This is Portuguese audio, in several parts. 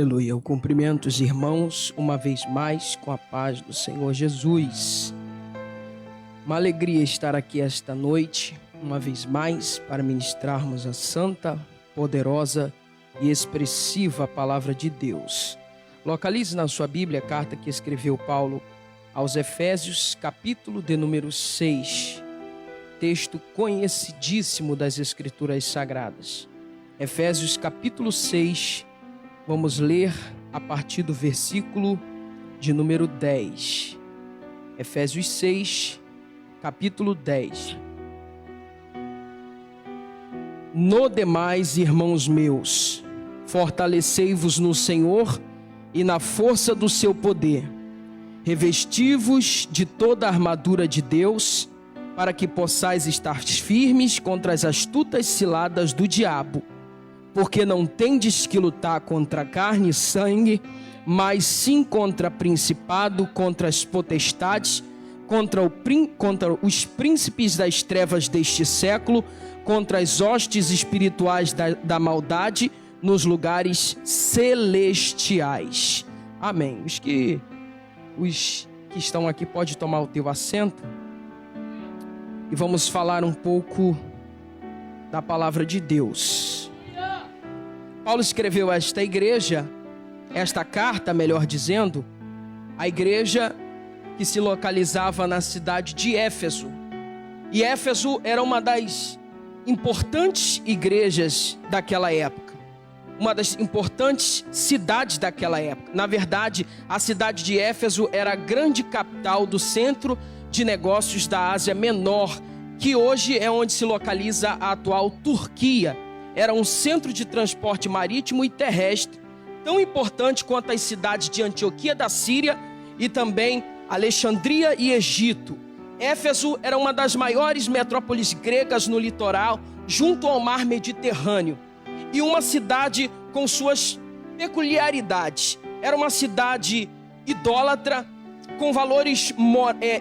Aleluia, eu cumprimento os irmãos uma vez mais com a paz do Senhor Jesus. Uma alegria estar aqui esta noite, uma vez mais, para ministrarmos a santa, poderosa e expressiva palavra de Deus. Localize na sua Bíblia a carta que escreveu Paulo aos Efésios, capítulo de número 6, texto conhecidíssimo das Escrituras Sagradas. Efésios, capítulo 6, vamos ler a partir do versículo de número 10. Efésios 6, capítulo 10. No demais, irmãos meus, fortalecei-vos no Senhor e na força do seu poder. Revesti-vos de toda a armadura de Deus, para que possais estar firmes contra as astutas ciladas do diabo. Porque não tendes que lutar contra carne e sangue, mas sim contra principado, contra as potestades, contra os príncipes das trevas deste século, contra as hostes espirituais da maldade nos lugares celestiais. Amém. Os que estão aqui podem tomar o teu assento e vamos falar um pouco da palavra de Deus. Paulo escreveu esta carta, melhor dizendo, a igreja que se localizava na cidade de Éfeso. E Éfeso era uma das importantes igrejas daquela época, uma das importantes cidades daquela época. Na verdade, a cidade de Éfeso era a grande capital do centro de negócios da Ásia Menor, que hoje é onde se localiza a atual Turquia. Era um centro de transporte marítimo e terrestre, tão importante quanto as cidades de Antioquia da Síria e também Alexandria e Egito. Éfeso era uma das maiores metrópoles gregas no litoral, junto ao mar Mediterrâneo, e uma cidade com suas peculiaridades. Era uma cidade idólatra, com valores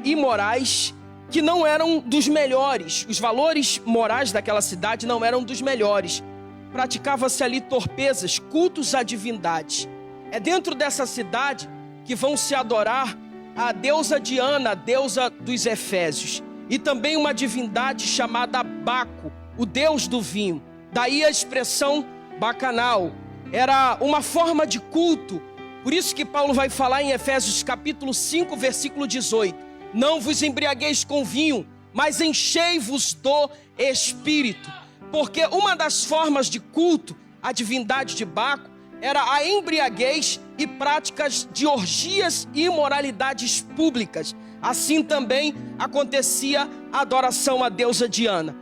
imorais, que não eram dos melhores. Os valores morais daquela cidade não eram dos melhores. Praticava-se ali torpezas, cultos à divindade. É dentro dessa cidade que vão se adorar a deusa Diana, a deusa dos Efésios, e também uma divindade chamada Baco, o deus do vinho. Daí a expressão bacanal. Era uma forma de culto. Por isso que Paulo vai falar em Efésios capítulo 5, versículo 18. Não vos embriagueis com vinho, mas enchei-vos do Espírito. Porque uma das formas de culto à divindade de Baco era a embriaguez e práticas de orgias e imoralidades públicas. Assim também acontecia a adoração à deusa Diana.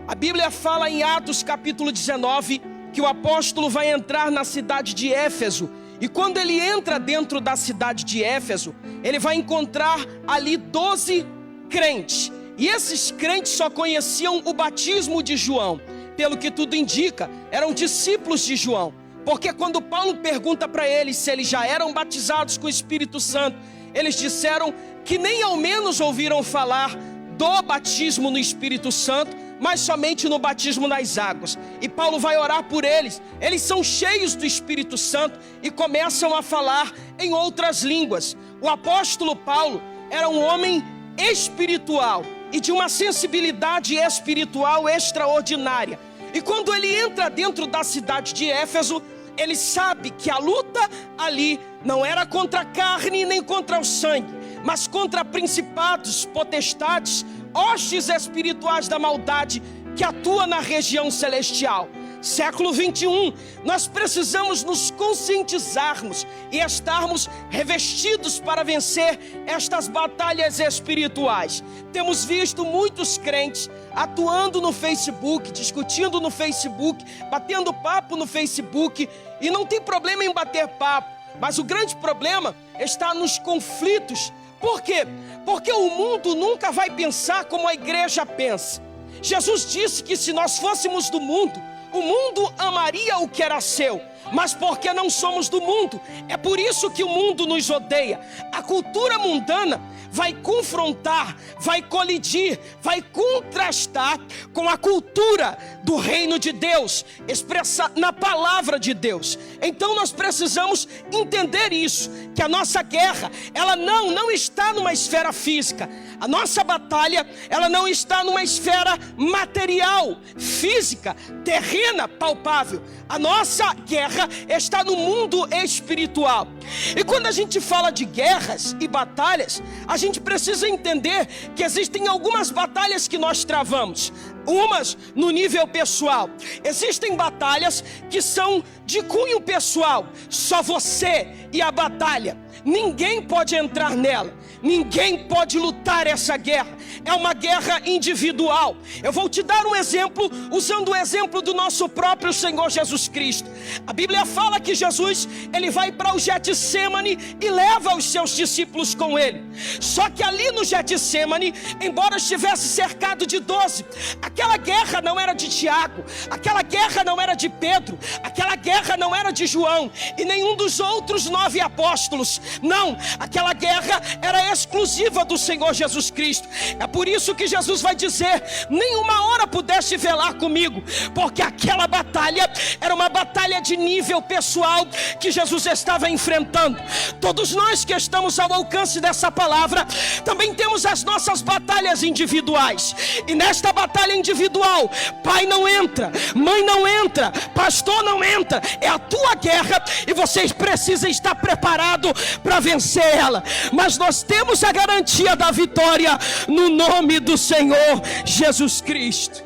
A Bíblia fala em Atos capítulo 19, que o apóstolo vai entrar na cidade de Éfeso. E quando ele entra dentro da cidade de Éfeso, ele vai encontrar ali 12 crentes. E esses crentes só conheciam o batismo de João. Pelo que tudo indica, eram discípulos de João. Porque quando Paulo pergunta para eles se eles já eram batizados com o Espírito Santo, eles disseram que nem ao menos ouviram falar do batismo no Espírito Santo, mas somente no batismo nas águas. E Paulo vai orar por eles. Eles são cheios do Espírito Santo e começam a falar em outras línguas. O apóstolo Paulo era um homem espiritual e de uma sensibilidade espiritual extraordinária. E quando ele entra dentro da cidade de Éfeso, ele sabe que a luta ali não era contra a carne nem contra o sangue, mas contra principados, potestades, hostes espirituais da maldade que atua na região celestial. Século 21, nós precisamos nos conscientizarmos e estarmos revestidos para vencer estas batalhas espirituais. Temos visto muitos crentes atuando no Facebook, discutindo no Facebook, batendo papo no Facebook, e não tem problema em bater papo, mas o grande problema está nos conflitos. Por quê? Porque o mundo nunca vai pensar como a igreja pensa. Jesus disse que se nós fôssemos do mundo, o mundo amaria o que era seu, mas porque não somos do mundo. É por isso que o mundo nos odeia. A cultura mundana vai confrontar, vai colidir, vai contrastar com a cultura do reino de Deus, expressa na palavra de Deus. Então nós precisamos entender isso, que a nossa guerra, ela não está numa esfera física. A nossa batalha, ela não está numa esfera material, física, terrena, palpável. A nossa guerra está no mundo espiritual. E quando a gente fala de guerras e batalhas, a gente precisa entender que existem algumas batalhas que nós travamos. Umas no nível pessoal. Existem batalhas que são de cunho pessoal. Só você e a batalha. Ninguém pode entrar nela. Ninguém pode lutar essa guerra. É uma guerra individual. Eu vou te dar um exemplo, usando o exemplo do nosso próprio Senhor Jesus Cristo. A Bíblia fala que Jesus, ele vai para o Getsêmani e leva os seus discípulos com ele. Só que ali no Getsêmani, embora estivesse cercado de 12, aquela guerra não era de Tiago, aquela guerra não era de Pedro, aquela guerra não era de João e nenhum dos outros 9 apóstolos. Não, aquela guerra era exclusiva do Senhor Jesus Cristo. É por isso que Jesus vai dizer: nenhuma hora pudeste velar comigo, porque aquela batalha era uma batalha de nível pessoal que Jesus estava enfrentando. Todos nós que estamos ao alcance dessa palavra também temos as nossas batalhas individuais, e nesta batalha individual, pai não entra, mãe não entra, pastor não entra. É a tua guerra e você precisa estar preparado para vencer ela. Mas nós temos a garantia da vitória no nome do Senhor Jesus Cristo.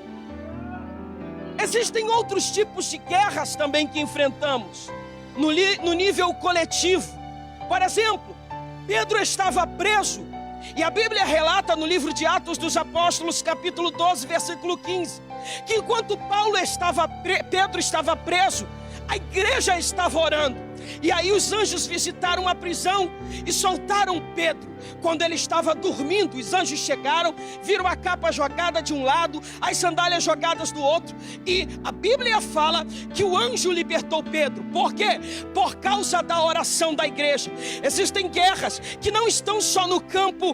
Existem outros tipos de guerras também que enfrentamos no nível coletivo. Por exemplo, Pedro estava preso, e a Bíblia relata no livro de Atos dos Apóstolos, capítulo 12, versículo 15, que enquanto Pedro estava preso, a igreja estava orando. E aí os anjos visitaram a prisão e soltaram Pedro. Quando ele estava dormindo, os anjos chegaram, viram a capa jogada de um lado, as sandálias jogadas do outro. E a Bíblia fala que o anjo libertou Pedro. Por quê? Por causa da oração da igreja. Existem guerras que não estão só no campo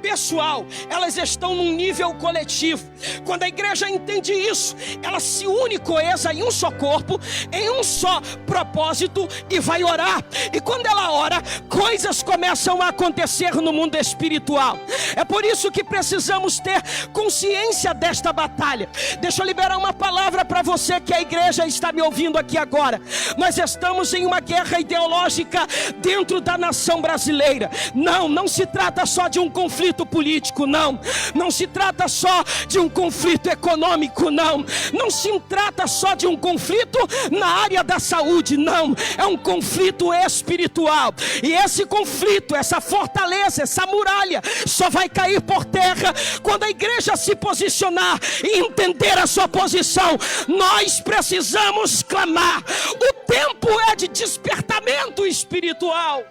pessoal, elas estão num nível coletivo. Quando a igreja entende isso, ela se une coesa em um só corpo, em um só propósito, e vai orar. E quando ela ora, coisas começam a acontecer no mundo espiritual. É por isso que precisamos ter consciência desta batalha. Deixa eu liberar uma palavra para você que a igreja está me ouvindo aqui agora. Nós estamos em uma guerra ideológica dentro da nação brasileira. Não se trata só de um conflito político, não se trata só de um conflito econômico, não se trata só de um conflito na área da saúde, não, é um conflito espiritual. E esse conflito, essa fortaleza, essa muralha só vai cair por terra quando a igreja se posicionar e entender a sua posição. Nós precisamos clamar. O tempo é de despertamento espiritual.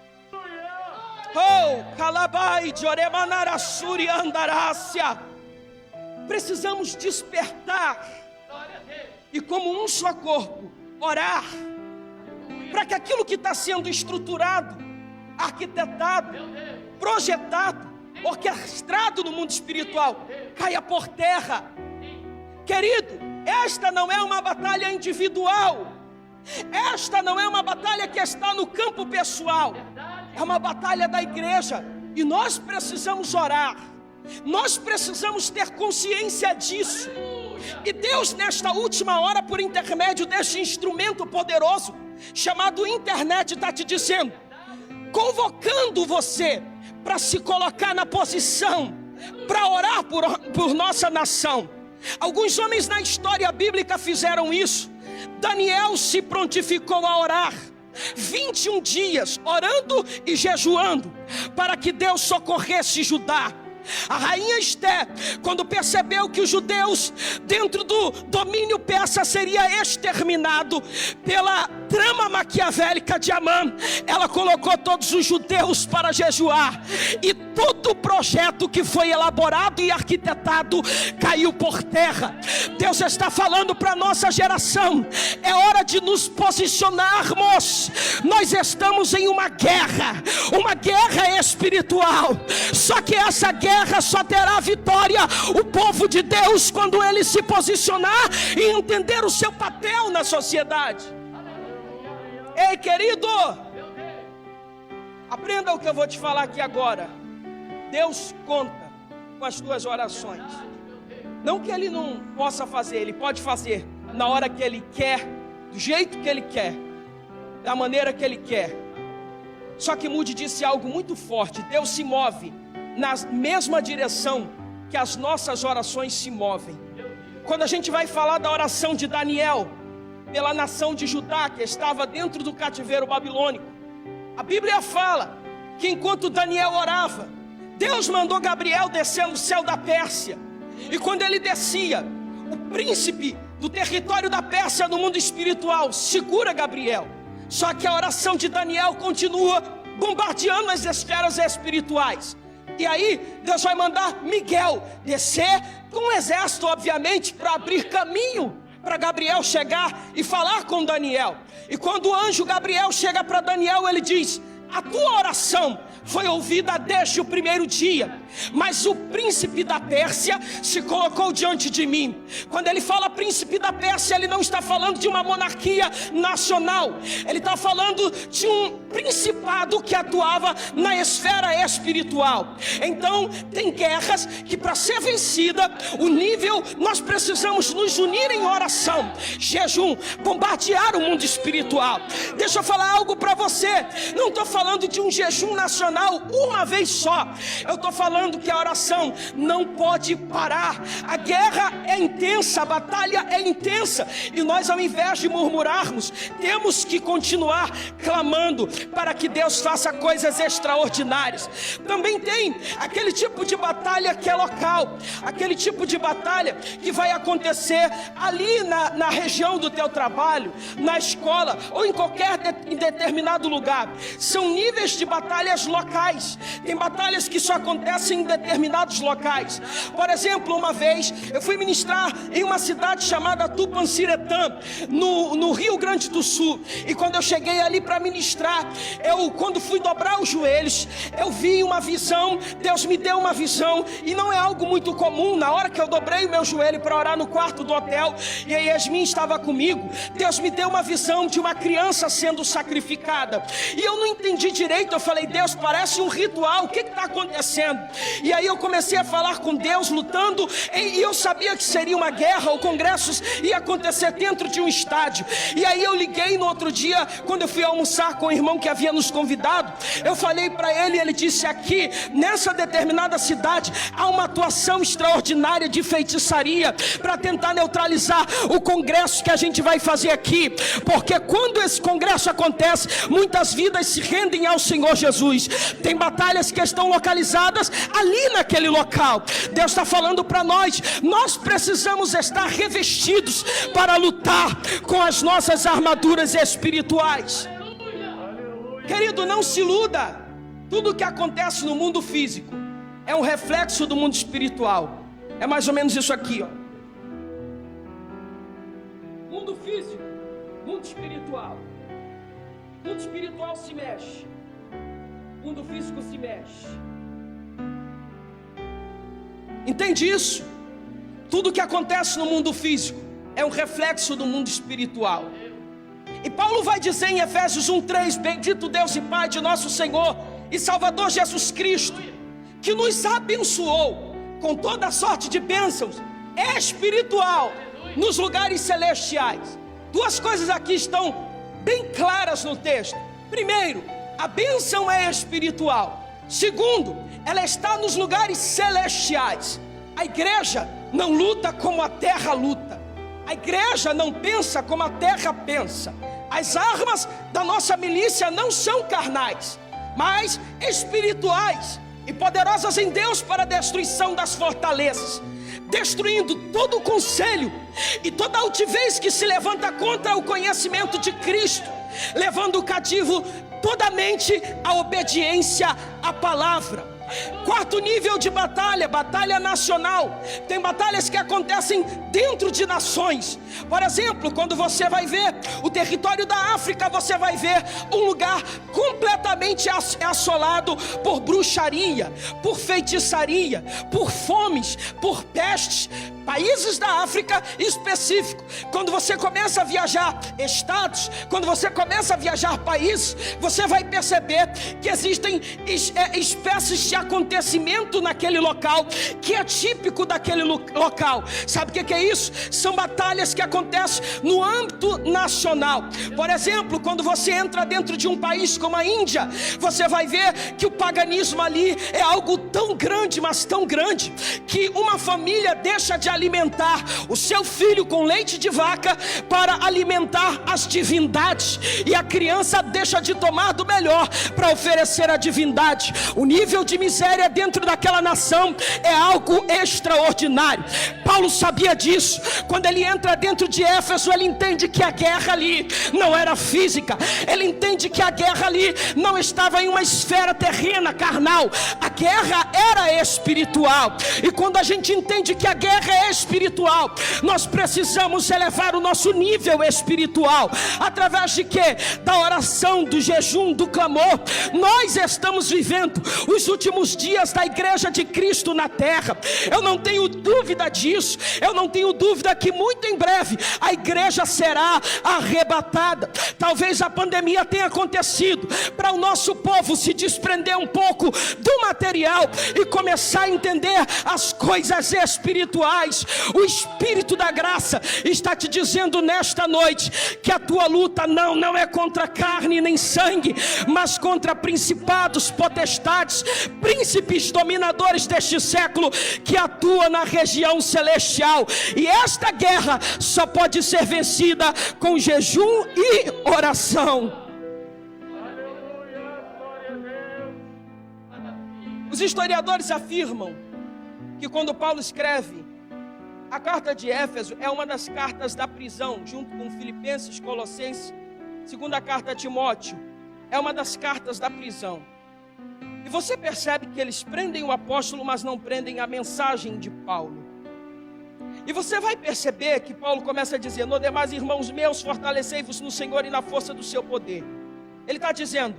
Oh, calabai de oremanarasuri andarácia. Precisamos despertar e, como um só corpo, orar para que aquilo que está sendo estruturado, arquitetado, projetado, orquestrado no mundo espiritual, caia por terra. Querido, esta não é uma batalha individual, esta não é uma batalha que está no campo pessoal, é uma batalha da igreja. E nós precisamos orar, nós precisamos ter consciência disso. E Deus, nesta última hora, por intermédio deste instrumento poderoso chamado internet, está te dizendo, convocando você para se colocar na posição, para orar por nossa nação. Alguns homens na história bíblica fizeram isso. Daniel se prontificou a orar 21 dias, orando e jejuando, para que Deus socorresse Judá. A rainha Esté, quando percebeu que os judeus dentro do domínio persa seria exterminado trama maquiavélica de Amã, ela colocou todos os judeus para jejuar, e todo o projeto que foi elaborado e arquitetado caiu por terra. Deus está falando para a nossa geração: é hora de nos posicionarmos. Nós estamos em uma guerra espiritual, só que essa guerra só terá vitória o povo de Deus quando ele se posicionar e entender o seu papel na sociedade. Ei, querido, aprenda o que eu vou te falar aqui agora. Deus conta com as tuas orações. Não que Ele não possa fazer, Ele pode fazer na hora que Ele quer, do jeito que Ele quer, da maneira que Ele quer. Só que Moody disse algo muito forte: Deus se move na mesma direção que as nossas orações se movem. Quando a gente vai falar da oração de Daniel pela nação de Judá, que estava dentro do cativeiro babilônico, a Bíblia fala que enquanto Daniel orava, Deus mandou Gabriel descer no céu da Pérsia. E quando ele descia, o príncipe do território da Pérsia no mundo espiritual segura Gabriel. Só que a oração de Daniel continua bombardeando as esferas espirituais. E aí Deus vai mandar Miguel descer com um exército, obviamente, para abrir caminho para Gabriel chegar e falar com Daniel. E quando o anjo Gabriel chega para Daniel, ele diz: a tua oração foi ouvida desde o primeiro dia, mas o príncipe da Pérsia se colocou diante de mim. Quando ele fala príncipe da Pérsia, ele não está falando de uma monarquia nacional, ele está falando de um principado que atuava na esfera espiritual. Então tem guerras que, para ser vencida, o nível, nós precisamos nos unir em oração, jejum, bombardear o mundo espiritual. Deixa eu falar algo para você. Não estou falando de um jejum nacional uma vez só. Eu estou falando que a oração não pode parar. A guerra é intensa, a batalha é intensa, e nós, ao invés de murmurarmos, temos que continuar clamando para que Deus faça coisas extraordinárias. Também tem aquele tipo de batalha que é local, aquele tipo de batalha que vai acontecer ali na região do teu trabalho, na escola ou em qualquer determinado lugar. São níveis de batalhas locais. Tem batalhas que só acontecem em determinados locais. Por exemplo, uma vez eu fui ministrar em uma cidade chamada Tupanciretã, no Rio Grande do Sul. E quando eu cheguei ali para ministrar, quando fui dobrar os joelhos, eu vi uma visão. Deus me deu uma visão, e não é algo muito comum. Na hora que eu dobrei o meu joelho para orar no quarto do hotel, e a Yasmin estava comigo, Deus me deu uma visão de uma criança sendo sacrificada. E eu não entendi direito. Eu falei: Deus, parece um ritual, o que está acontecendo? E aí eu comecei a falar com Deus, lutando, e eu sabia que seria uma guerra. O congresso ia acontecer dentro de um estádio. E aí eu liguei no outro dia, quando eu fui almoçar com o irmão que havia nos convidado, eu falei para ele, e ele disse: aqui nessa determinada cidade há uma atuação extraordinária de feitiçaria para tentar neutralizar o congresso que a gente vai fazer aqui, porque quando esse congresso acontece, muitas vidas se rendem ao Senhor Jesus. Tem batalhas que estão localizadas ali naquele local. Deus está falando para nós: nós precisamos estar revestidos para lutar com as nossas armaduras espirituais. Querido, não se iluda. Tudo que acontece no mundo físico é um reflexo do mundo espiritual. É mais ou menos isso aqui, ó. Mundo físico, mundo espiritual. Mundo espiritual se mexe, mundo físico se mexe. Entende isso? Tudo que acontece no mundo físico é um reflexo do mundo espiritual. E Paulo vai dizer em Efésios 1:3: bendito Deus e Pai de nosso Senhor e Salvador Jesus Cristo, que nos abençoou com toda sorte de bênçãos espiritual nos lugares celestiais. Duas coisas aqui estão bem claras no texto. Primeiro, a bênção é espiritual. Segundo, ela está nos lugares celestiais. A igreja não luta como a terra luta. A igreja não pensa como a terra pensa. As armas da nossa milícia não são carnais, mas espirituais e poderosas em Deus para a destruição das fortalezas. destruindo todo o conselho e toda altivez que se levanta contra o conhecimento de Cristo, levando cativo toda a mente à obediência à palavra. Quarto nível de batalha, batalha nacional. Tem batalhas que acontecem dentro de nações. Por exemplo, quando você vai ver o território da África, você vai ver um lugar completamente assolado por bruxaria, por feitiçaria, por fomes, por pestes. Países da África específicos. Quando você começa a viajar estados, quando você começa a viajar países, você vai perceber que existem espécies de acontecimento naquele local que é típico daquele local. Sabe o que é isso? São batalhas que acontecem no âmbito nacional. Por exemplo, quando você entra dentro de um país como a Índia, você vai ver que o paganismo ali é algo tão grande, mas tão grande, que uma família deixa de alimentar o seu filho com leite de vaca para alimentar as divindades, e a criança deixa de tomar do melhor para oferecer a divindade. O nível de miséria dentro daquela nação é algo extraordinário. Paulo sabia disso. Quando ele entra dentro de Éfeso, ele entende que a guerra ali não era física, ele entende que a guerra ali não estava em uma esfera terrena, carnal. A guerra era espiritual, e quando a gente entende que a guerra é espiritual, nós precisamos elevar o nosso nível espiritual. Através de quê? Da oração, do jejum, do clamor. Nós estamos vivendo os últimos dias da igreja de Cristo na terra. Eu não tenho dúvida disso. Eu não tenho dúvida que muito em breve a igreja será arrebatada. Talvez a pandemia tenha acontecido para o nosso povo se desprender um pouco do material e começar a entender as coisas espirituais. O Espírito da graça está te dizendo nesta noite que a tua luta não é contra carne nem sangue, mas contra principados, potestades, príncipes, dominadores deste século que atuam na região celestial. E esta guerra só pode ser vencida com jejum e oração. Os historiadores afirmam que quando Paulo escreve a carta de Éfeso, é uma das cartas da prisão, junto com Filipenses, Colossenses, segunda carta a Timóteo, é uma das cartas da prisão. E você percebe que eles prendem o apóstolo, mas não prendem a mensagem de Paulo. E você vai perceber que Paulo começa a dizer: no demais, irmãos meus, fortalecei-vos no Senhor e na força do seu poder. Ele está dizendo: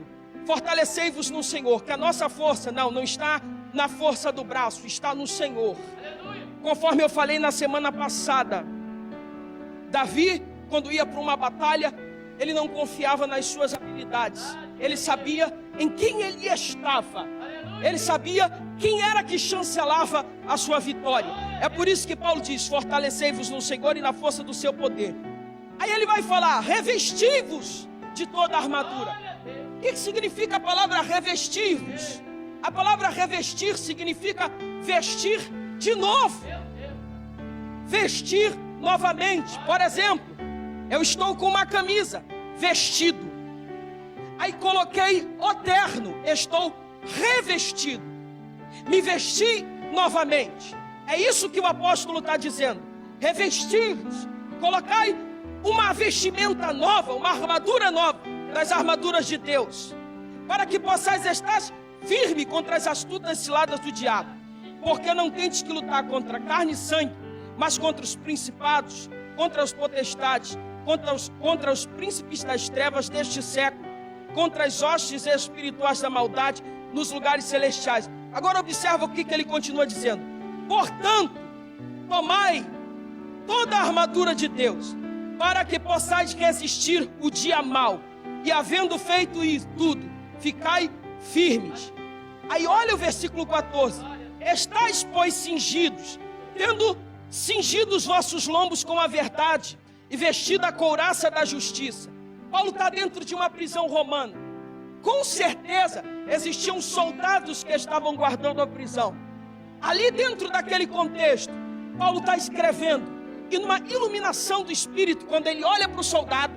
fortalecei-vos no Senhor, que a nossa força não está na força do braço, está no Senhor. Conforme eu falei na semana passada, Davi, quando ia para uma batalha, ele não confiava nas suas habilidades. Ele sabia em quem ele estava. Ele sabia quem era que chancelava a sua vitória. É por isso que Paulo diz: fortalecei-vos no Senhor e na força do seu poder. Aí ele vai falar: revesti-vos de toda a armadura. O que significa a palavra revestir-vos? A palavra revestir significa vestir de novo, vestir novamente. Por exemplo, eu estou com uma camisa, vestido. Aí coloquei o terno, estou revestido. Me vesti novamente. É isso que o apóstolo está dizendo: revestir-vos, colocai uma vestimenta nova, uma armadura nova, das armaduras de Deus, para que possais estar firme contra as astutas ciladas do diabo. Porque não tendes que lutar contra carne e sangue, mas contra os principados, contra as potestades, contra os príncipes das trevas deste século, contra as hostes espirituais da maldade nos lugares celestiais. Agora observa o que ele continua dizendo: portanto, tomai toda a armadura de Deus, para que possais resistir o dia mau, e havendo feito isso tudo, ficai firmes. Aí olha o versículo 14: estais, pois, cingidos, tendo cingido os vossos lombos com a verdade, e vestido a couraça da justiça. Paulo está dentro de uma prisão romana. Com certeza existiam soldados que estavam guardando a prisão. Ali dentro daquele contexto, Paulo está escrevendo, e numa iluminação do Espírito, quando ele olha para o soldado,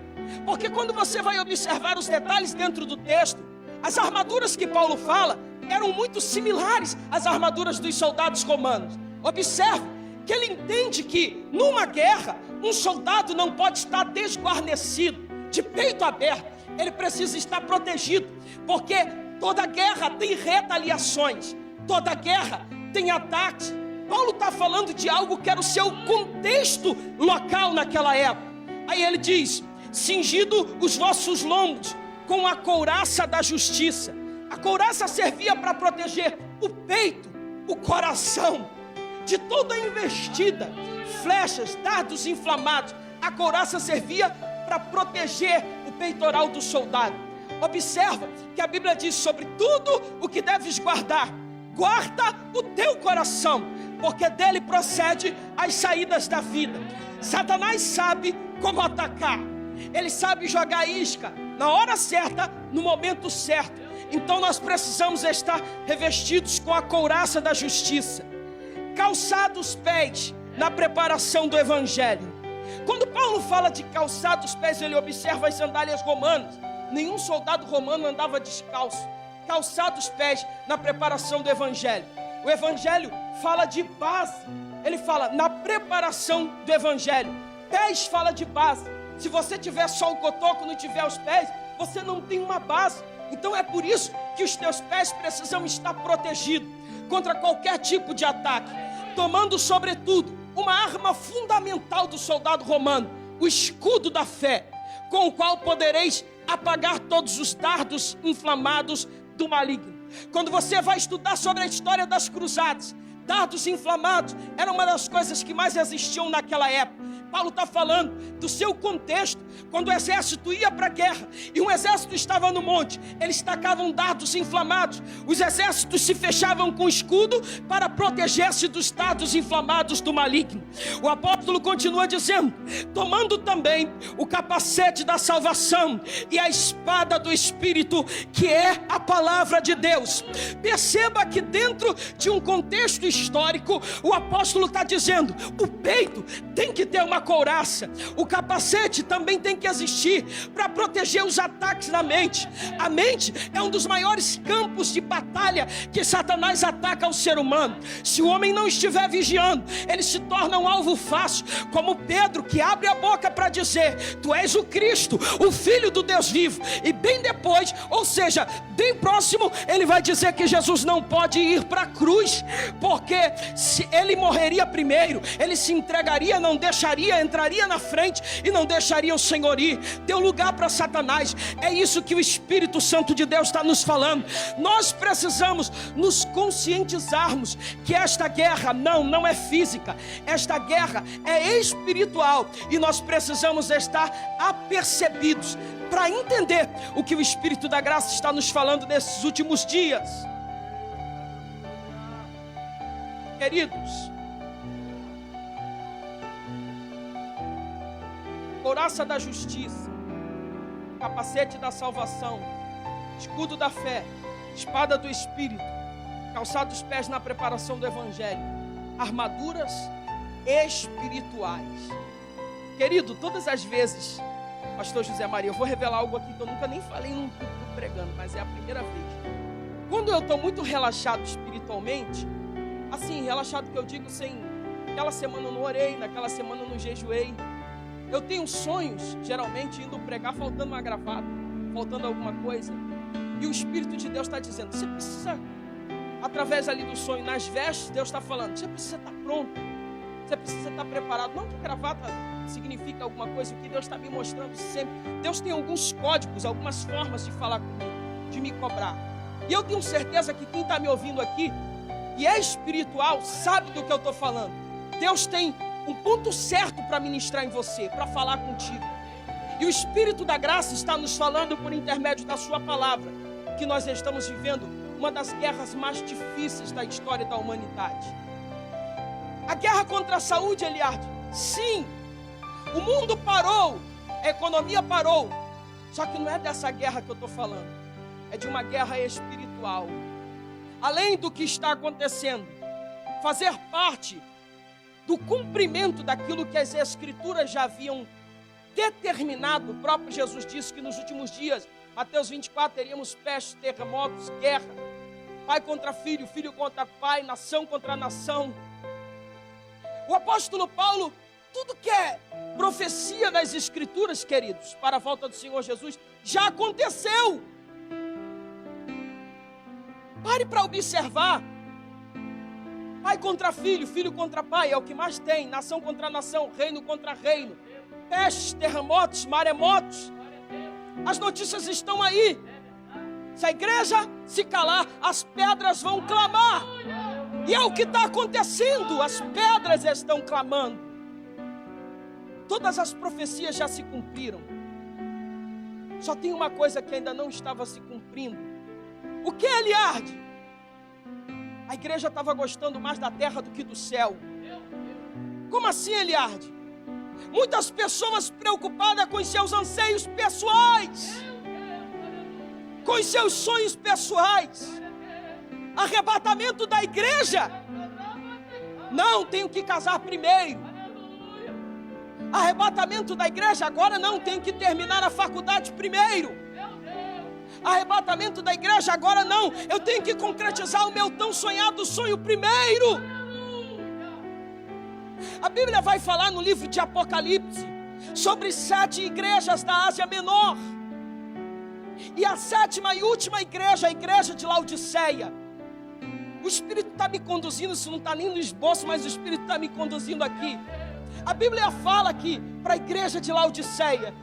porque quando você vai observar os detalhes dentro do texto, as armaduras que Paulo fala eram muito similares às armaduras dos soldados romanos. Observe que ele entende que numa guerra, um soldado não pode estar desguarnecido, de peito aberto. Ele precisa estar protegido, porque toda guerra tem retaliações, toda guerra tem ataques. Paulo está falando de algo que era o seu contexto local naquela época. Aí ele diz: cingido os vossos lombos com a couraça da justiça. A couraça servia para proteger o peito, o coração, de toda investida, flechas, dardos inflamados. A couraça servia para proteger o peitoral do soldado. Observa que a Bíblia diz: sobre tudo o que deves guardar, guarda o teu coração, porque dele procede as saídas da vida. Satanás sabe como atacar, ele sabe jogar isca na hora certa, no momento certo. Então nós precisamos estar revestidos com a couraça da justiça, calçados os pés na preparação do evangelho. Quando Paulo fala de calçar os pés, ele observa as sandálias romanas. Nenhum soldado romano andava descalço. Calçados os pés na preparação do evangelho. O evangelho fala de base. Ele fala na preparação do evangelho. Pés fala de base. Se você tiver só o cotoco, não tiver os pés, você não tem uma base. Então é por isso que os teus pés precisam estar protegidos contra qualquer tipo de ataque, tomando sobretudo uma arma fundamental do soldado romano, o escudo da fé, com o qual podereis apagar todos os dardos inflamados do maligno. Quando você vai estudar sobre a história das cruzadas, dardos inflamados era uma das coisas que mais existiam naquela época. Paulo está falando do seu contexto. Quando o exército ia para a guerra e um exército estava no monte, eles tacavam dardos inflamados. Os exércitos se fechavam com escudo para proteger-se dos dardos inflamados do maligno. O apóstolo continua dizendo: tomando também o capacete da salvação e a espada do Espírito, que é a palavra de Deus. Perceba que dentro de um contexto histórico, o apóstolo está dizendo: o peito tem que ter uma couraça, o capacete também tem que existir para proteger os ataques na mente. A mente é um dos maiores campos de batalha que Satanás ataca ao ser humano. Se o homem não estiver vigiando, ele se torna um alvo fácil, como Pedro, que abre a boca para dizer: tu és o Cristo, o Filho do Deus vivo, e bem depois, ou seja, bem próximo, ele vai dizer que Jesus não pode ir para a cruz, porque se ele morreria primeiro, ele se entregaria, não deixaria, entraria na frente e não deixaria o Senhor ir. Deu lugar para Satanás. É isso que o Espírito Santo de Deus está nos falando. Nós precisamos nos conscientizarmos que esta guerra não é física, esta guerra é espiritual, e nós precisamos estar apercebidos para entender o que o Espírito da Graça está nos falando nesses últimos dias. Queridos, couraça da justiça, capacete da salvação, escudo da fé, espada do Espírito, calçado os pés na preparação do evangelho, armaduras espirituais. Querido, todas as vezes, pastor José Maria, eu vou revelar algo aqui que eu nunca nem falei num púlpito pregando, mas é a primeira vez. Quando eu estou muito relaxado espiritualmente, assim, relaxado que eu digo sem, aquela semana eu não orei, naquela semana eu não jejuei, eu tenho sonhos, geralmente indo pregar, faltando uma gravata, faltando alguma coisa, e o Espírito de Deus está dizendo: você precisa, através ali do sonho, nas vestes, Deus está falando, você precisa estar pronto, você precisa estar preparado. Não que gravata significa alguma coisa, o que Deus está me mostrando sempre, Deus tem alguns códigos, algumas formas de falar comigo, de me cobrar, e eu tenho certeza que quem está me ouvindo aqui e é espiritual sabe do que eu estou falando. Deus tem um ponto certo para ministrar em você, para falar contigo. E o Espírito da Graça está nos falando por intermédio da sua palavra, que nós estamos vivendo uma das guerras mais difíceis da história da humanidade. A guerra contra a saúde, Eliardo, sim, o mundo parou, a economia parou, só que não é dessa guerra que eu estou falando, é de uma guerra espiritual. Além do que está acontecendo, fazer parte do cumprimento daquilo que as Escrituras já haviam determinado. O próprio Jesus disse que nos últimos dias, Mateus 24, teríamos pestes, terremotos, guerra, pai contra filho, filho contra pai, nação contra nação. O apóstolo Paulo, tudo que é profecia das Escrituras, queridos, para a volta do Senhor Jesus, já aconteceu. Pare para observar. Pai contra filho, filho contra pai, é o que mais tem. Nação contra nação, reino contra reino. Pestes, terremotos, maremotos. As notícias estão aí. Se a igreja se calar, as pedras vão clamar. E é o que está acontecendo. As pedras estão clamando. Todas as profecias já se cumpriram. Só tem uma coisa que ainda não estava se cumprindo. O que, Eliarde? A igreja estava gostando mais da terra do que do céu. Como assim, Eliarde? Muitas pessoas preocupadas com os seus anseios pessoais, com os seus sonhos pessoais. Arrebatamento da igreja. Não, tenho que casar primeiro. Arrebatamento da igreja, agora não, tenho que terminar a faculdade primeiro. Arrebatamento da igreja, agora não, eu tenho que concretizar o meu tão sonhado sonho primeiro. A Bíblia vai falar no livro de Apocalipse sobre 7 igrejas da Ásia Menor. E a 7ª e última igreja, a igreja de Laodiceia. O Espírito está me conduzindo, isso não está nem no esboço, mas o Espírito está me conduzindo aqui. A Bíblia fala aqui para a igreja de Laodiceia.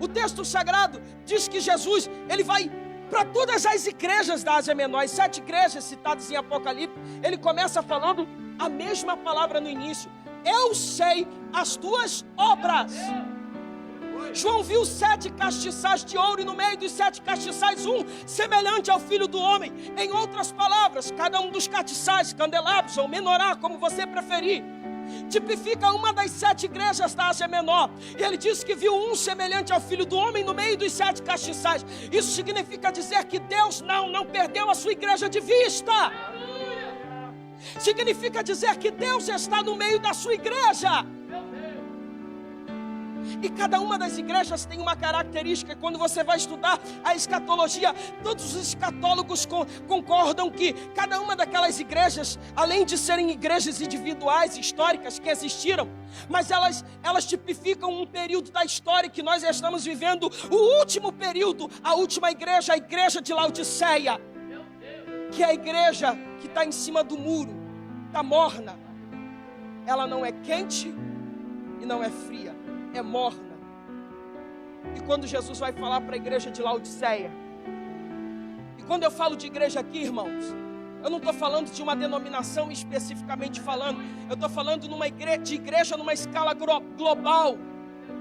O texto sagrado diz que Jesus, ele vai para todas as igrejas da Ásia Menor, as 7 igrejas citadas em Apocalipse. Ele começa falando a mesma palavra no início. Eu sei as tuas obras. João viu 7 castiçais de ouro e no meio dos 7 castiçais um semelhante ao Filho do Homem. Em outras palavras, cada um dos castiçais, candelabros ou menorá, como você preferir, tipifica uma das 7 igrejas da Ásia Menor. E ele disse que viu um semelhante ao Filho do Homem no meio dos 7 castiçais. Isso significa dizer que Deus não perdeu a sua igreja de vista. Significa dizer que Deus está no meio da sua igreja. E cada uma das igrejas tem uma característica. Quando você vai estudar a escatologia, todos os escatólogos concordam que cada uma daquelas igrejas, além de serem igrejas individuais, históricas que existiram, mas elas tipificam um período da história que nós estamos vivendo, o último período, a última igreja, a igreja de Laodiceia, que é a igreja que está em cima do muro, está morna. Ela não é quente e não é fria, é morna. E quando Jesus vai falar para a igreja de Laodiceia, e quando eu falo de igreja aqui, irmãos, eu não estou falando de uma denominação especificamente falando, eu estou falando de igreja numa escala global.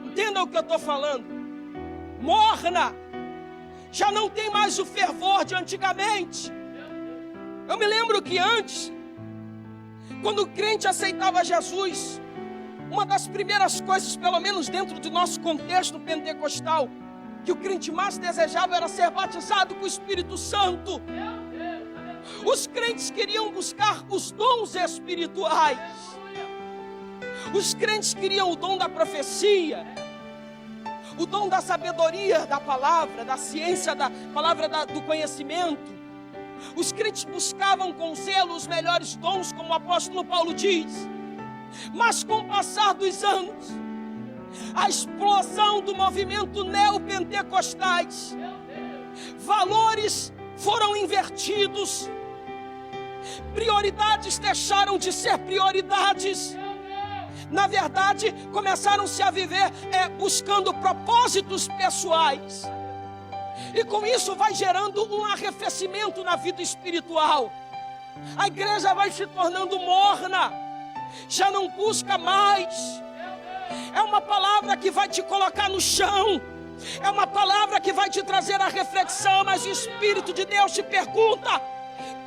Entendam o que eu estou falando. Morna, já não tem mais o fervor de antigamente. Eu me lembro que antes, quando o crente aceitava Jesus, uma das primeiras coisas, pelo menos dentro do nosso contexto pentecostal, que o crente mais desejava era ser batizado com o Espírito Santo. Os crentes queriam buscar os dons espirituais. Os crentes queriam o dom da profecia, o dom da sabedoria da palavra, da ciência da palavra, do conhecimento. Os crentes buscavam com zelo os melhores dons, como o apóstolo Paulo diz. Mas com o passar dos anos, a explosão do movimento neopentecostais, valores foram invertidos, prioridades deixaram de ser prioridades. Na verdade, começaram-se a viver buscando propósitos pessoais. E com isso vai gerando um arrefecimento na vida espiritual. A igreja vai se tornando morna, já não busca mais. É uma palavra que vai te colocar no chão, é uma palavra que vai te trazer a reflexão, mas o Espírito de Deus te pergunta: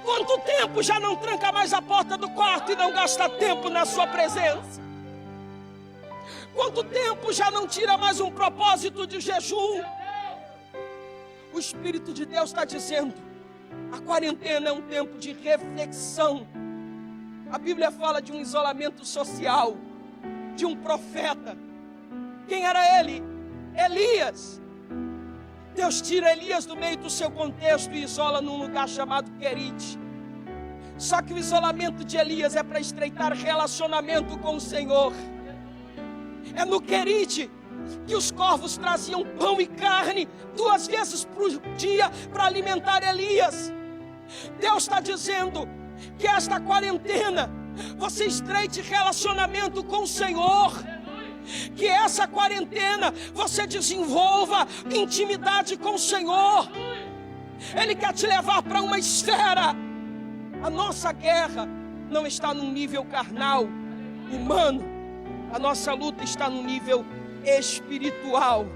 quanto tempo já não tranca mais a porta do quarto e não gasta tempo na sua presença? Quanto tempo já não tira mais um propósito de jejum? O Espírito de Deus está dizendo: a quarentena é um tempo de reflexão. A Bíblia fala de um isolamento social, de um profeta. Quem era ele? Elias. Deus tira Elias do meio do seu contexto e isola num lugar chamado Querite. Só que o isolamento de Elias é para estreitar relacionamento com o Senhor. É no Querite que os corvos traziam pão e carne 2 vezes por dia para alimentar Elias. Deus está dizendo que esta quarentena você estreite relacionamento com o Senhor. Que essa quarentena você desenvolva intimidade com o Senhor. Ele quer te levar para uma esfera. A nossa guerra não está num nível carnal, humano. A nossa luta está num nível espiritual.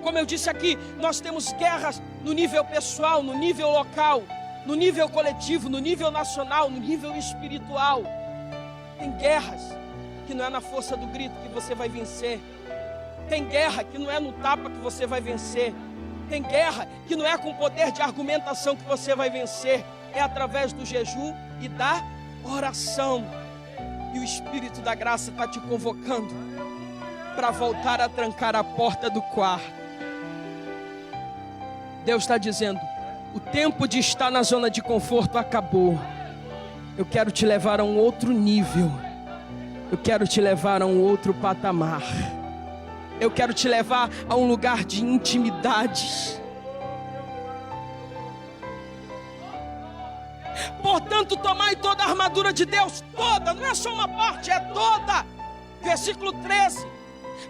Como eu disse aqui, nós temos guerras no nível pessoal, no nível local, no nível coletivo, no nível nacional, no nível espiritual. Tem guerras que não é na força do grito que você vai vencer. Tem guerra que não é no tapa que você vai vencer. Tem guerra que não é com poder de argumentação que você vai vencer. É através do jejum e da oração. E o Espírito da graça está te convocando para voltar a trancar a porta do quarto. Deus está dizendo: o tempo de estar na zona de conforto acabou. Eu quero te levar a um outro nível. Eu quero te levar a um outro patamar. Eu quero te levar a um lugar de intimidade. Portanto, tomai toda a armadura de Deus, toda, não é só uma parte, é toda. Versículo 13: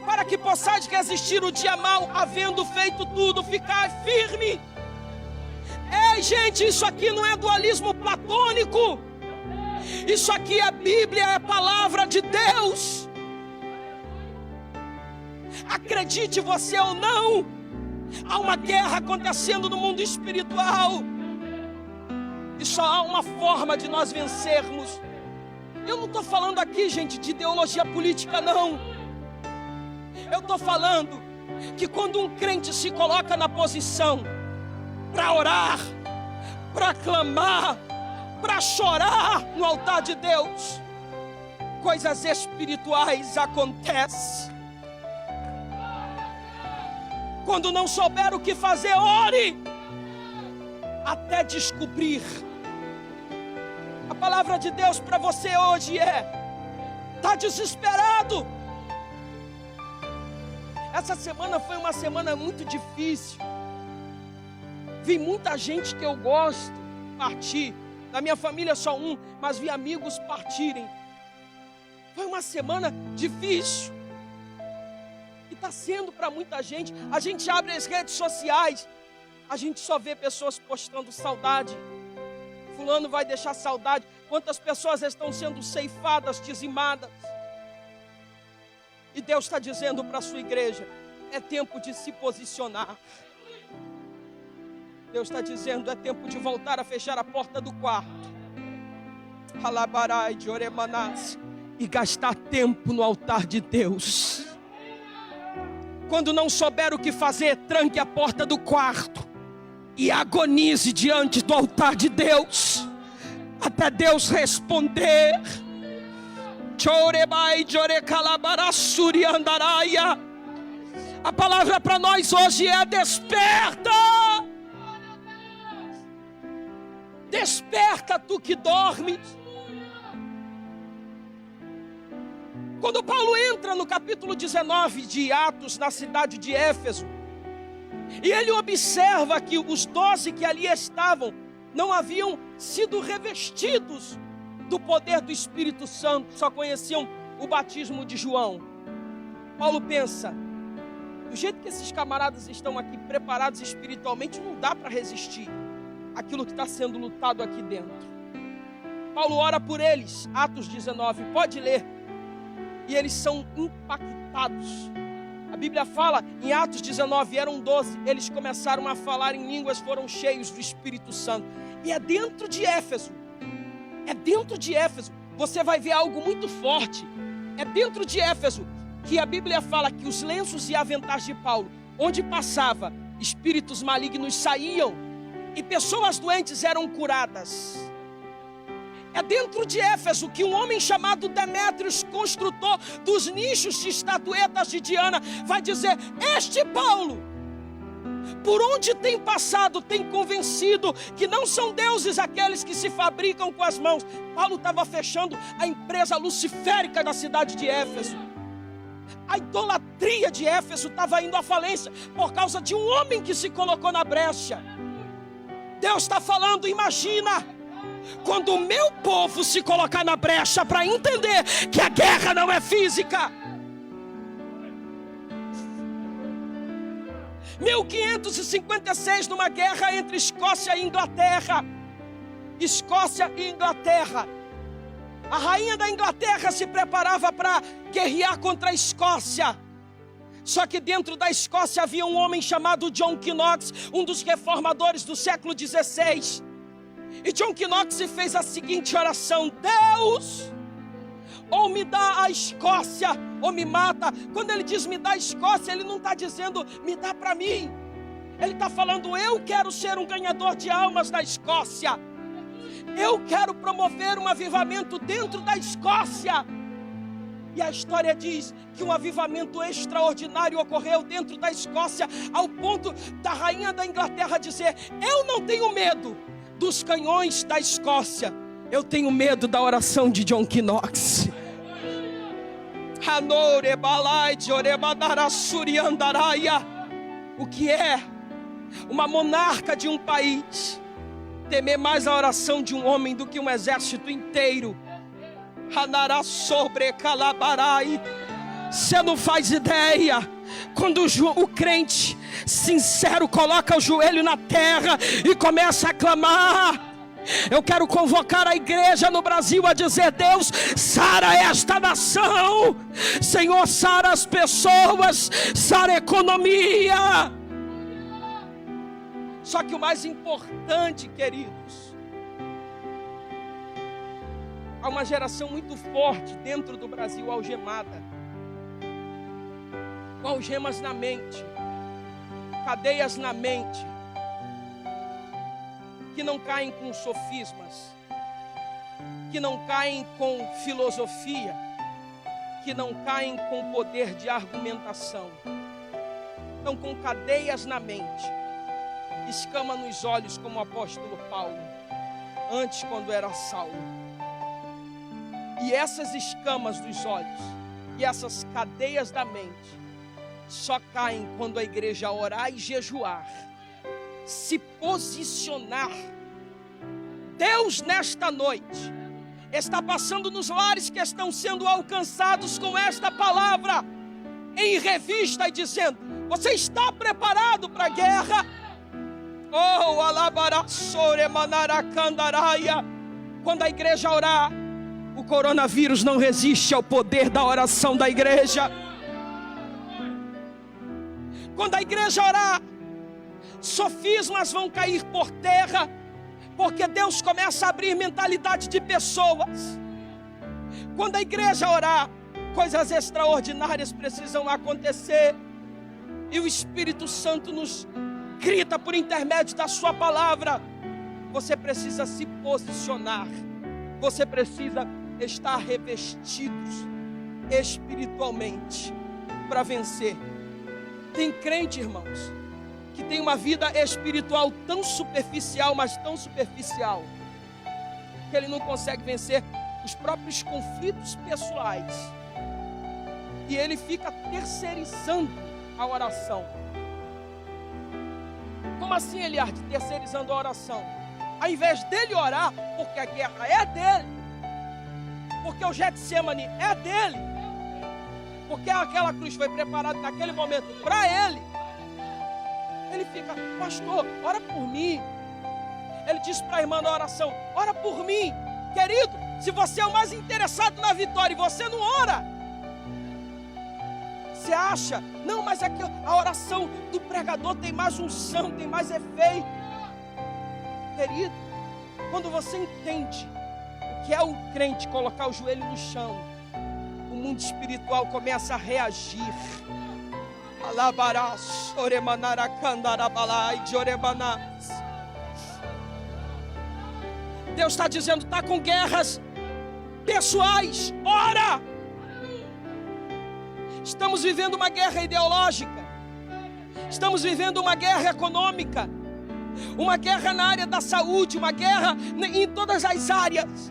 para que possais resistir o dia mau, havendo feito tudo, ficar firme. Ei, gente, isso aqui não é dualismo platônico. Isso aqui é Bíblia, é a palavra de Deus. Acredite você ou não, há uma guerra acontecendo no mundo espiritual. E só há uma forma de nós vencermos. Eu não estou falando aqui, gente, de ideologia política, não. Eu estou falando que quando um crente se coloca na posição para orar, para clamar, para chorar no altar de Deus, coisas espirituais acontecem. Quando não souber o que fazer, ore até descobrir. A palavra de Deus para você hoje está desesperado. Essa semana foi uma semana muito difícil. Vi muita gente que eu gosto partir. Da minha família só um, mas vi amigos partirem. Foi uma semana difícil. E está sendo para muita gente. A gente abre as redes sociais, a gente só vê pessoas postando saudade. Fulano vai deixar saudade. Quantas pessoas estão sendo ceifadas, dizimadas. E Deus está dizendo para a sua igreja: é tempo de se posicionar. Deus está dizendo: é tempo de voltar a fechar a porta do quarto. Alabarai de Oremanás. E gastar tempo no altar de Deus. Quando não souber o que fazer, tranque a porta do quarto e agonize diante do altar de Deus, até Deus responder. A palavra para nós hoje é: desperta. Desperta, tu que dormes. Quando Paulo entra no capítulo 19 de Atos, na cidade de Éfeso, e ele observa que os 12 que ali estavam não haviam sido revestidos do poder do Espírito Santo, só conheciam o batismo de João. Paulo pensa: do jeito que esses camaradas estão aqui preparados espiritualmente, não dá para resistir aquilo que está sendo lutado aqui dentro. Paulo ora por eles, Atos 19, pode ler. E eles são impactados. A Bíblia fala em Atos 19, eram 12, eles começaram a falar em línguas, foram cheios do Espírito Santo. E é dentro de Éfeso, você vai ver algo muito forte. É dentro de Éfeso que a Bíblia fala que os lenços e aventais de Paulo, onde passava, espíritos malignos saíam e pessoas doentes eram curadas. É dentro de Éfeso que um homem chamado Demétrios, construtor dos nichos de estatuetas de Diana, vai dizer: este Paulo por onde tem passado, tem convencido que não são deuses aqueles que se fabricam com as mãos. Paulo estava fechando a empresa luciférica da cidade de Éfeso. A idolatria de Éfeso estava indo à falência por causa de um homem que se colocou na brecha. Deus está falando, imagina, quando o meu povo se colocar na brecha para entender que a guerra não é física. 1556, numa guerra entre Escócia e Inglaterra. Escócia e Inglaterra. A rainha da Inglaterra se preparava para guerrear contra a Escócia. Só que dentro da Escócia havia um homem chamado John Knox, um dos reformadores do século XVI. E John Knox fez a seguinte oração: Deus, ou me dá a Escócia, ou me mata. Quando ele diz me dá a Escócia, ele não está dizendo me dá para mim. Ele está falando, eu quero ser um ganhador de almas da Escócia. Eu quero promover um avivamento dentro da Escócia. E a história diz que um avivamento extraordinário ocorreu dentro da Escócia, ao ponto da rainha da Inglaterra dizer: eu não tenho medo dos canhões da Escócia, eu tenho medo da oração de John Knox. O que é uma monarca de um país temer mais a oração de um homem do que um exército inteiro? Você não faz ideia quando o crente sincero coloca o joelho na terra e começa a clamar. Eu quero convocar a igreja no Brasil a dizer: Deus, sara esta nação. Senhor, sara as pessoas, sara a economia. Só que o mais importante, queridos, há uma geração muito forte dentro do Brasil algemada, com algemas na mente, cadeias na mente, que não caem com sofismas, que não caem com filosofia, que não caem com poder de argumentação. Estão com cadeias na mente, escama nos olhos, como o apóstolo Paulo, antes quando era Saulo. E essas escamas dos olhos e essas cadeias da mente só caem quando a igreja orar e jejuar, se posicionar. Deus nesta noite está passando nos lares que estão sendo alcançados com esta palavra em revista e dizendo: você está preparado para a guerra? Oh, alabarassore manaracandaraia. Quando a igreja orar, o coronavírus não resiste ao poder da oração da igreja. Quando a igreja orar, sofismas vão cair por terra, porque Deus começa a abrir mentalidade de pessoas. Quando a igreja orar, coisas extraordinárias precisam acontecer, e o Espírito Santo nos grita por intermédio da sua palavra. Você precisa se posicionar, você precisa estar revestidos espiritualmente para vencer. Tem crente, irmãos, que tem uma vida espiritual tão superficial, mas tão superficial, que ele não consegue vencer os próprios conflitos pessoais, e ele fica terceirizando a oração. Como assim, Eliardo, terceirizando a oração? Ao invés dele orar, porque a guerra é dele, porque o Getsemane é dele, porque aquela cruz foi preparada naquele momento para ele, ele fica: pastor, ora por mim. Ele diz para a irmã na oração: ora por mim. Querido, se você é o mais interessado na vitória e você não ora, você acha, não, mas é que a oração do pregador tem mais unção, tem mais efeito. Querido, quando você entende o que é o crente colocar o joelho no chão, o mundo espiritual começa a reagir. Deus está dizendo: está com guerras pessoais, ora. Estamos vivendo uma guerra ideológica. Estamos vivendo uma guerra econômica, uma guerra na área da saúde, uma guerra em todas as áreas.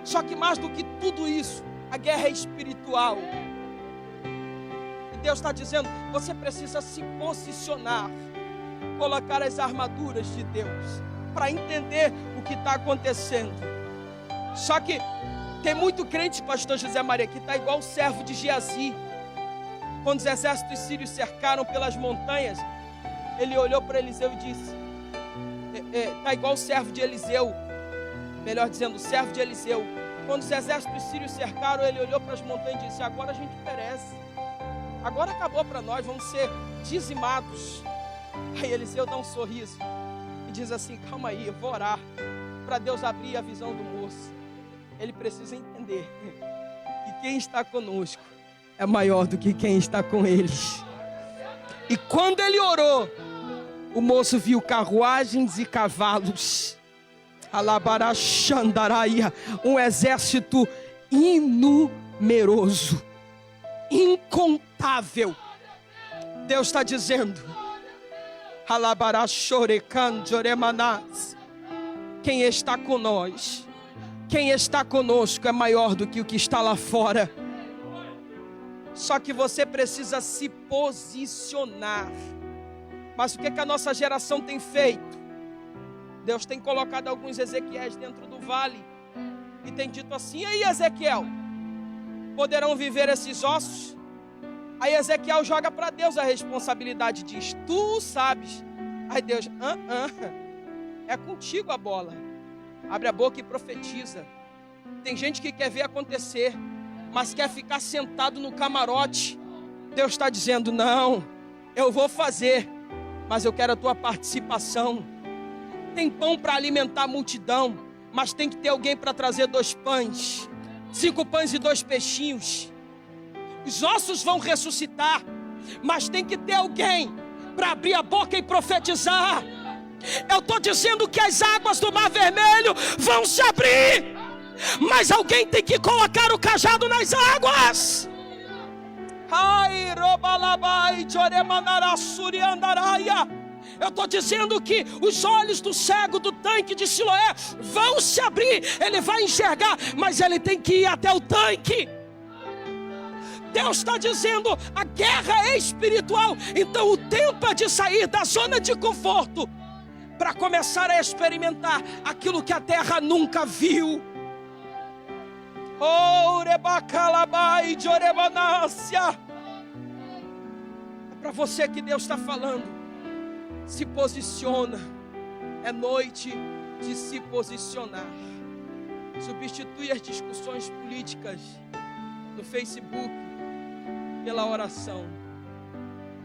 Só que mais do que tudo isso, a guerra é espiritual. E Deus está dizendo, você precisa se posicionar, colocar as armaduras de Deus, para entender o que está acontecendo. Só que tem muito crente, pastor José Maria, que está igual o servo de Geazi. Quando os exércitos sírios cercaram pelas montanhas, ele olhou para Eliseu e disse, está igual o servo de Eliseu, melhor dizendo, o servo de Eliseu. Quando os exércitos sírios cercaram, ele olhou para as montanhas e disse, agora a gente perece, agora acabou para nós, vamos ser dizimados. Aí Eliseu dá um sorriso e diz assim, calma aí, eu vou orar para Deus abrir a visão do moço. Ele precisa entender que quem está conosco é maior do que quem está com eles. E quando ele orou, o moço viu carruagens e cavalos, alabarachandaraia, um exército inumeroso, incontável. Deus está dizendo, alabarachorekancioremanás, quem está com nós, quem está conosco é maior do que o que está lá fora. Só que você precisa se posicionar. Mas o que a nossa geração tem feito? Deus tem colocado alguns Ezequiéis dentro do vale e tem dito assim, e aí Ezequiel, poderão viver esses ossos? Aí Ezequiel joga para Deus a responsabilidade, diz, tu sabes. Aí Deus, é contigo a bola. Abre a boca e profetiza. Tem gente que quer ver acontecer, mas quer ficar sentado no camarote. Deus está dizendo, não, eu vou fazer, mas eu quero a tua participação. Tem pão para alimentar a multidão, mas tem que ter alguém para trazer 2 pães, 5 pães e 2 peixinhos. Os ossos vão ressuscitar, mas tem que ter alguém para abrir a boca e profetizar. Eu estou dizendo que as águas do Mar Vermelho vão se abrir, mas alguém tem que colocar o cajado nas águas. Eu estou dizendo que os olhos do cego do tanque de Siloé vão se abrir. Ele vai enxergar, mas ele tem que ir até o tanque. Deus está dizendo, a guerra é espiritual. Então o tempo é de sair da zona de conforto para começar a experimentar aquilo que a terra nunca viu. É para você que Deus está falando. Se posiciona. É noite de se posicionar. Substitui as discussões políticas no Facebook pela oração.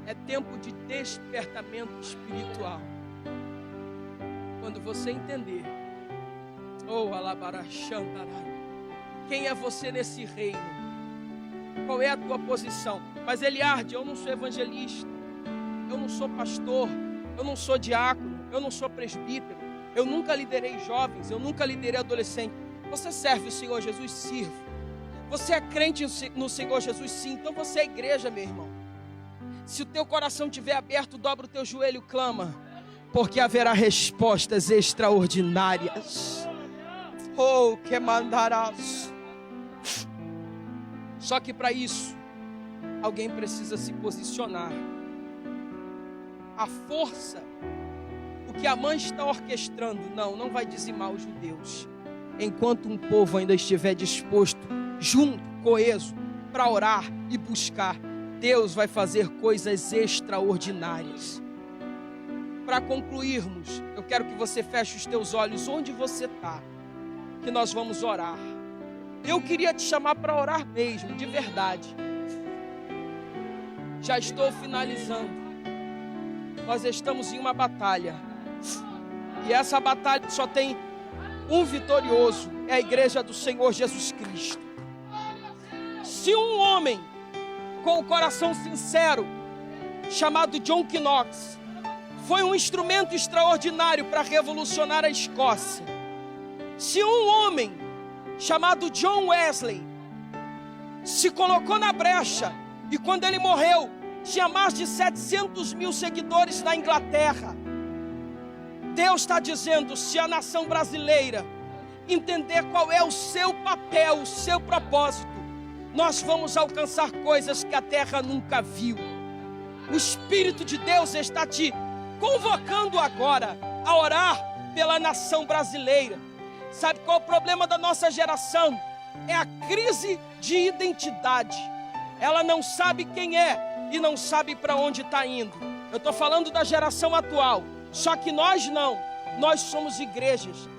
É tempo de despertamento espiritual. Quando você entender, quem é você nesse reino? Qual é a tua posição? Mas Eliardi, eu não sou evangelista, eu não sou pastor, eu não sou diácono, eu não sou presbítero, eu nunca liderei jovens, eu nunca liderei adolescente. Você serve o Senhor Jesus? Sirvo. Você é crente no Senhor Jesus? Sim. Então você é igreja, meu irmão. Se o teu coração estiver aberto, dobra o teu joelho, clama, porque haverá respostas extraordinárias. Que mandarás. Só que para isso, alguém precisa se posicionar. A força, o que a mãe está orquestrando, não vai dizimar os judeus. Enquanto um povo ainda estiver disposto, junto, coeso, para orar e buscar, Deus vai fazer coisas extraordinárias. Para concluirmos, eu quero que você feche os teus olhos onde você está, que nós vamos orar. Eu queria te chamar para orar mesmo, de verdade. Já estou finalizando. Nós estamos em uma batalha, e essa batalha só tem um vitorioso, é a igreja do Senhor Jesus Cristo. Se um homem com o coração sincero, chamado John Knox, foi um instrumento extraordinário para revolucionar a Escócia. Se um homem chamado John Wesley se colocou na brecha, e quando ele morreu, tinha mais de 700 mil seguidores na Inglaterra. Deus está dizendo: se a nação brasileira entender qual é o seu papel, o seu propósito, nós vamos alcançar coisas que a terra nunca viu. O Espírito de Deus está te convocando agora a orar pela nação brasileira. Sabe qual é o problema da nossa geração? É a crise de identidade. Ela não sabe quem é e não sabe para onde está indo. Eu estou falando da geração atual. Só que nós não. Nós somos igrejas.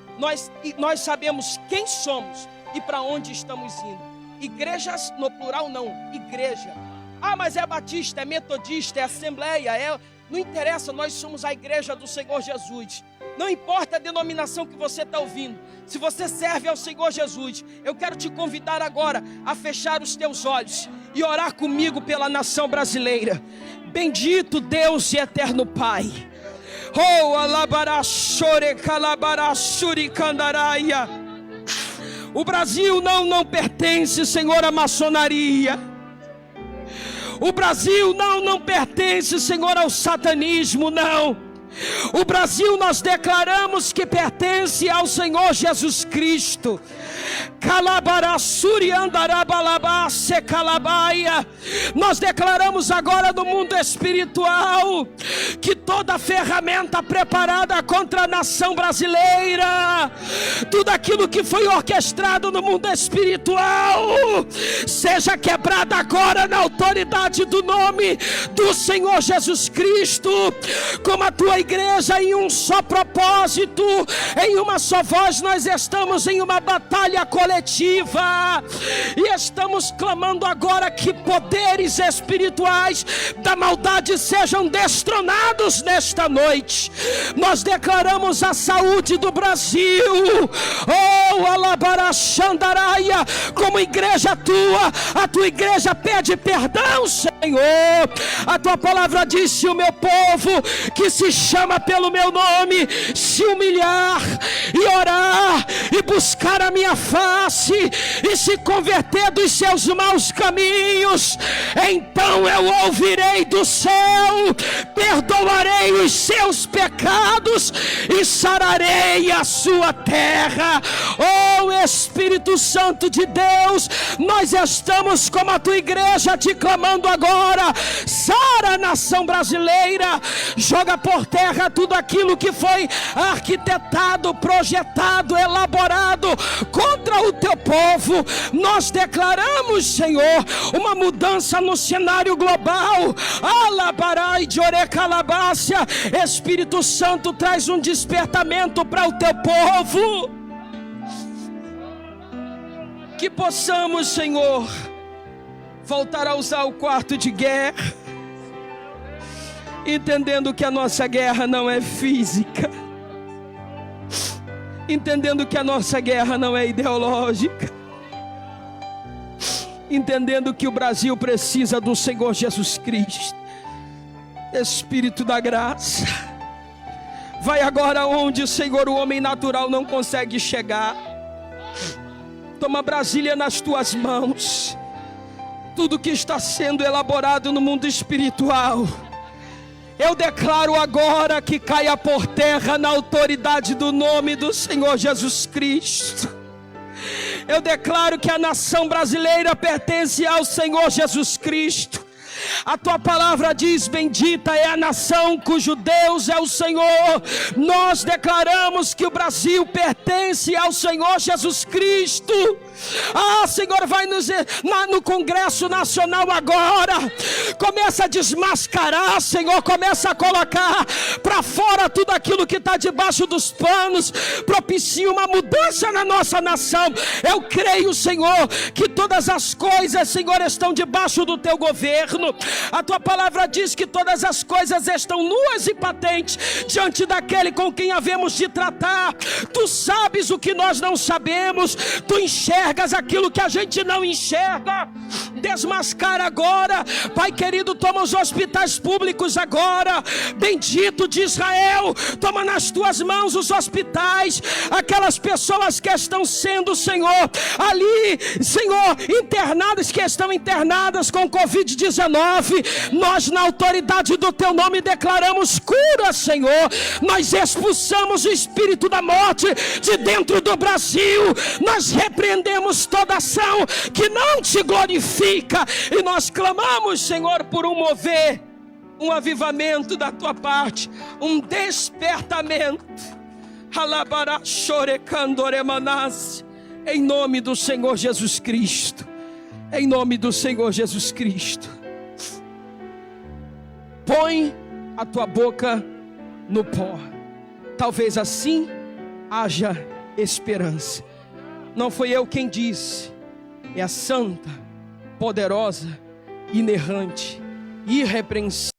Nós sabemos quem somos e para onde estamos indo. Igrejas no plural não. Igreja. Ah, mas é batista, é metodista, é assembleia, não interessa, nós somos a igreja do Senhor Jesus. Não importa a denominação que você está ouvindo, se você serve ao Senhor Jesus, eu quero te convidar agora a fechar os teus olhos e orar comigo pela nação brasileira. Bendito Deus e eterno Pai. Oh, alabarachore calabarachuri candaraia. O Brasil não pertence, Senhor, à maçonaria. O Brasil não pertence, Senhor, ao satanismo, não. O Brasil nós declaramos que pertence ao Senhor Jesus Cristo. Nós declaramos agora no mundo espiritual que toda ferramenta preparada contra a nação brasileira, tudo aquilo que foi orquestrado no mundo espiritual, seja quebrado agora na autoridade do nome do Senhor Jesus Cristo. Como a tua igreja em um só propósito, em uma só voz, nós estamos em uma batalha coletiva e estamos clamando agora que poderes espirituais da maldade sejam destronados nesta noite. Nós declaramos a saúde do Brasil. Oh, alabarachandaraia, como igreja tua, a tua igreja pede perdão, Senhor. A tua palavra diz: se o meu povo que se chama pelo meu nome se humilhar e orar e buscar a minha face e se converter dos seus maus caminhos, então eu ouvirei do céu, perdoarei os seus pecados e sararei a sua terra. Oh, Espírito Santo de Deus, nós estamos como a tua igreja te clamando agora: sara a nação brasileira, joga por terra tudo aquilo que foi arquitetado, projetado, elaborado contra o teu povo. Nós declaramos, Senhor, uma mudança no cenário global. Alabarai de orecalabácia. Espírito Santo, traz um despertamento para o teu povo, que possamos, Senhor, voltar a usar o quarto de guerra, entendendo que a nossa guerra não é física, entendendo que a nossa guerra não é ideológica, entendendo que o Brasil precisa do Senhor Jesus Cristo. Espírito da graça, vai agora onde, Senhor, o homem natural não consegue chegar. Toma Brasília nas tuas mãos. Tudo que está sendo elaborado no mundo espiritual, eu declaro agora que caia por terra na autoridade do nome do Senhor Jesus Cristo. Eu declaro que a nação brasileira pertence ao Senhor Jesus Cristo. A tua palavra diz: bendita é a nação cujo Deus é o Senhor. Nós declaramos que o Brasil pertence ao Senhor Jesus Cristo. Ah, Senhor, vai no Congresso Nacional agora, começa a desmascarar, Senhor, começa a colocar para fora tudo aquilo que está debaixo dos panos. Propicia uma mudança na nossa nação. Eu creio, Senhor, que todas as coisas, Senhor, estão debaixo do teu governo. A tua palavra diz que todas as coisas estão nuas e patentes diante daquele com quem havemos de tratar. Tu sabes o que nós não sabemos, tu enxergas enxergas aquilo que a gente não enxerga. Desmascara agora, Pai querido, toma os hospitais públicos agora, bendito de Israel, toma nas tuas mãos os hospitais, aquelas pessoas que estão sendo, Senhor, ali, Senhor, internadas, que estão internadas com Covid-19, nós na autoridade do teu nome declaramos cura, Senhor, nós expulsamos o espírito da morte de dentro do Brasil, nós repreendemos toda ação que não te glorifica, e nós clamamos, Senhor, por um mover, um avivamento da tua parte, um despertamento, em nome do Senhor Jesus Cristo, em nome do Senhor Jesus Cristo. Põe a tua boca no pó, talvez assim haja esperança. Não foi eu quem disse, é a santa, poderosa, inerrante, irrepreensível